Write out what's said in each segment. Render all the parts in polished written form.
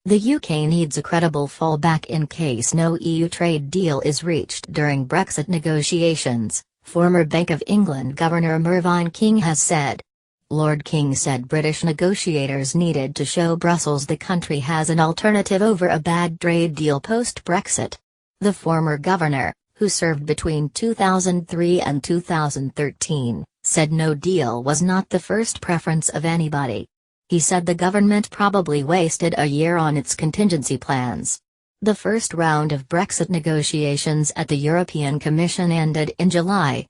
The UK needs a credible fallback in case no EU trade deal is reached during Brexit negotiations, former Bank of England Governor Mervyn King has said. Lord King said British negotiators needed to show Brussels the country has an alternative over a bad trade deal post-Brexit. The former governor, who served between 2003 and 2013, said no deal was not the first preference of anybody. He said the government probably wasted a year on its contingency plans. The first round of Brexit negotiations at the European Commission ended in July.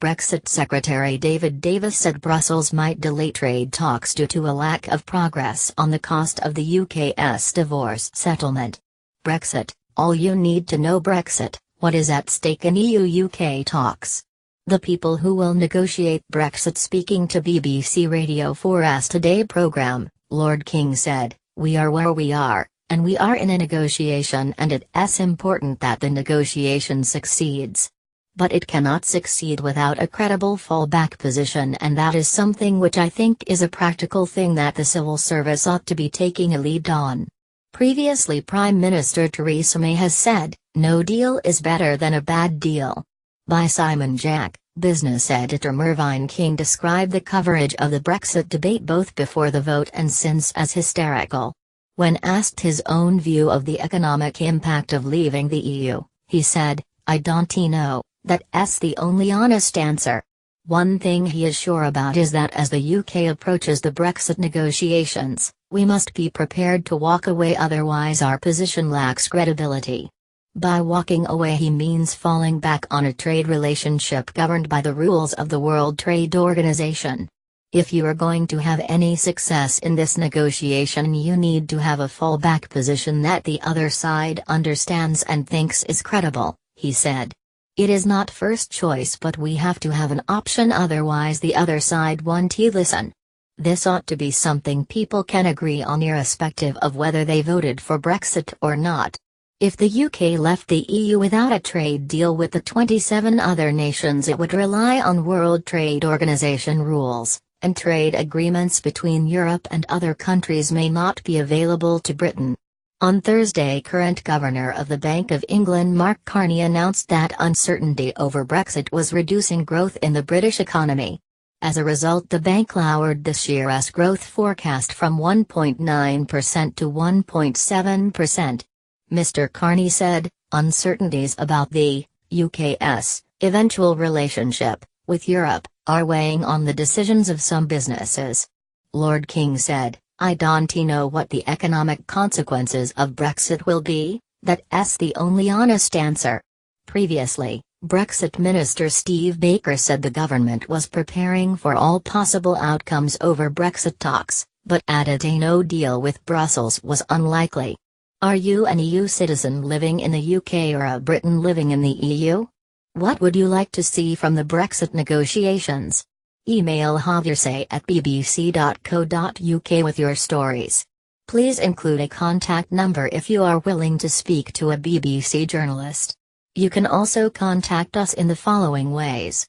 Brexit Secretary David Davis said Brussels might delay trade talks due to a lack of progress on the cost of the UK's divorce settlement. Brexit, all you need to know. Brexit, what is at stake in EU-UK talks? The people who will negotiate Brexit. Speaking to BBC Radio 4's Today programme, Lord King said, "We are where we are, and we are in a negotiation, and it's important that the negotiation succeeds. But it cannot succeed without a credible fallback position, and that is something which I think is a practical thing that the civil service ought to be taking a lead on." Previously, Prime Minister Theresa May has said, "No deal is better than a bad deal." By Simon Jack, business editor. Mervyn King described the coverage of the Brexit debate both before the vote and since as hysterical. When asked his own view of the economic impact of leaving the EU, he said, "I don't know. That's the only honest answer. One thing he is sure about is that as the UK approaches the Brexit negotiations, we must be prepared to walk away, otherwise our position lacks credibility." By walking away he means falling back on a trade relationship governed by the rules of the World Trade Organization. If you are going to have any success in this negotiation, you need to have a fallback position that the other side understands and thinks is credible, he said. "It is not first choice, but we have to have an option, otherwise the other side won't listen. This ought to be something people can agree on irrespective of whether they voted for Brexit or not. If the UK left the EU without a trade deal with the 27 other nations, it would rely on World Trade Organization rules, and trade agreements between Europe and other countries may not be available to Britain." On Thursday, current Governor of the Bank of England Mark Carney announced that uncertainty over Brexit was reducing growth in the British economy. As a result, the bank lowered this year's growth forecast from 1.9% to 1.7%. Mr. Carney said, "Uncertainties about the UK's eventual relationship with Europe are weighing on the decisions of some businesses." Lord King said, "I don't know what the economic consequences of Brexit will be. That's the only honest answer." Previously, Brexit Minister Steve Baker said the government was preparing for all possible outcomes over Brexit talks, but added a no deal with Brussels was unlikely. Are you an EU citizen living in the UK or a Briton living in the EU? What would you like to see from the Brexit negotiations? Email javier@bbc.co.uk with your stories. Please include a contact number if you are willing to speak to a BBC journalist. You can also contact us in the following ways.